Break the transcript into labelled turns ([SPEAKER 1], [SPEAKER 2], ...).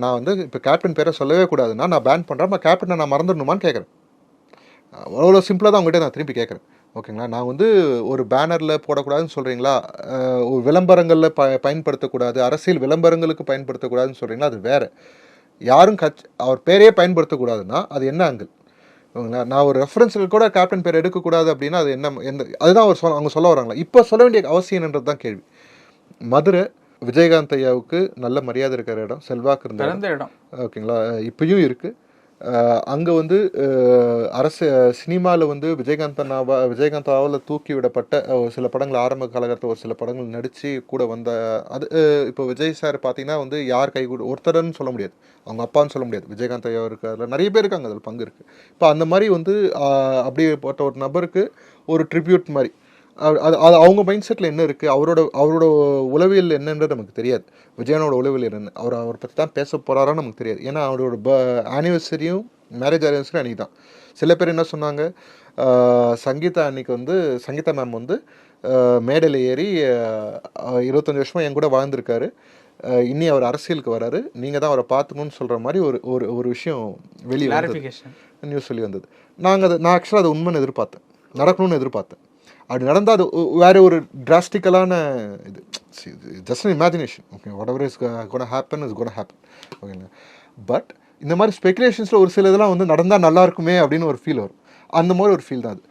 [SPEAKER 1] நான் வந்து இப்போ கேப்டன் பேரை சொல்லவே கூடாதுன்னா நான் பேன் பண்ணுறேன். நான் கேப்டனை நான் மறந்துடணுமான்னு கேட்குறேன். அவ்வளோ சிம்பிளாக தான் உங்கள்கிட்ட நான் திருப்பி கேட்குறேன். ஓகேங்களா? நான் வந்து ஒரு பேனரில் போடக்கூடாதுன்னு சொல்கிறீங்களா? விளம்பரங்களில் பயன்படுத்தக்கூடாது, அரசியல் விளம்பரங்களுக்கு பயன்படுத்தக்கூடாதுன்னு சொல்கிறீங்களா? அது வேறு. யாரும் அவர் பேரையே பயன்படுத்தக்கூடாதுன்னா அது என்ன ஆங்கிள்? ஓகேங்களா? நான் ஒரு ரெஃபரன்ஸில் கூட கேப்டன் பேர் எடுக்கக்கூடாது அப்படின்னா அது என்ன அதுதான் அவங்க சொல்ல வராங்களா? இப்போ சொல்ல வேண்டிய அவசியம் என்னன்றது தான் கேள்வி. மதுரை விஜயகாந்த் ஐயாவுக்கு நல்ல மரியாதை இருக்கிற இடம், செல்வாக்கு இருந்த இடம். ஓகேங்களா? இப்பயும் இருக்குது. அங்கே வந்து அரசு சினிமாவில் வந்து விஜயகாந்தாவால் தூக்கி விடப்பட்ட சில படங்கள் ஆரம்ப காலகட்டத்தில் ஒரு சில படங்கள் நடித்து கூட வந்த அது இப்போ விஜய் சார் பார்த்தீங்கன்னா வந்து யார் ஒருத்தர்னு சொல்ல முடியாது, அவங்க அப்பான்னு சொல்ல முடியாது. விஜயகாந்த் ஐயா இருக்குது, அதில் நிறைய பேர் இருக்காங்க, அதில் பங்கு இருக்குது. இப்போ அந்த மாதிரி வந்து அப்படிப்பட்ட ஒரு நபருக்கு ஒரு ட்ரிபியூட் மாதிரி அது அது அவங்க மைண்ட் செட்டில் என்ன இருக்குது, அவரோட உளவியல் என்னன்றது நமக்கு தெரியாது. விஜயனோட உளவியல் என்னென்னு அவரை பற்றி தான் பேச போகிறாரான்னு நமக்கு தெரியாது. ஏன்னா அவரோட ஆனிவர்சரியும் மேரேஜ் ஆனிவர்சரியும் அன்றைக்கி தான். சில பேர் என்ன சொன்னாங்க, சங்கீதா அன்னைக்கு வந்து சங்கீதா மேம் வந்து மேடையில் ஏறி 25 வருஷமாக என் கூட வாழ்ந்திருக்காரு, இன்னி அவர் அரசியலுக்கு வராரு, நீங்கள் தான் அவரை பார்த்துக்கணும்னு சொல்கிற மாதிரி ஒரு விஷயம் வெளியே நியூஸ் சொல்லி வந்தது. நான் ஆக்சுவலாக அதை உண்மைன்னு எதிர்பார்த்தேன், நடக்கணும்னு எதிர்பார்த்தேன். அப்படி நடந்தால் அது வேறு ஒரு டிராஸ்டிக்கலான இது, just imagination. Okay, whatever is gonna happen is gonna happen. ஓகேங்களா? பட் இந்த மாதிரி ஸ்பெகுலேஷன்ஸில் ஒரு சில இதெல்லாம் வந்து நடந்தால் நல்லா இருக்குமே அப்படின்னு ஒரு ஃபீல் வரும். அந்த மாதிரி ஒரு ஃபீல் தான் அது.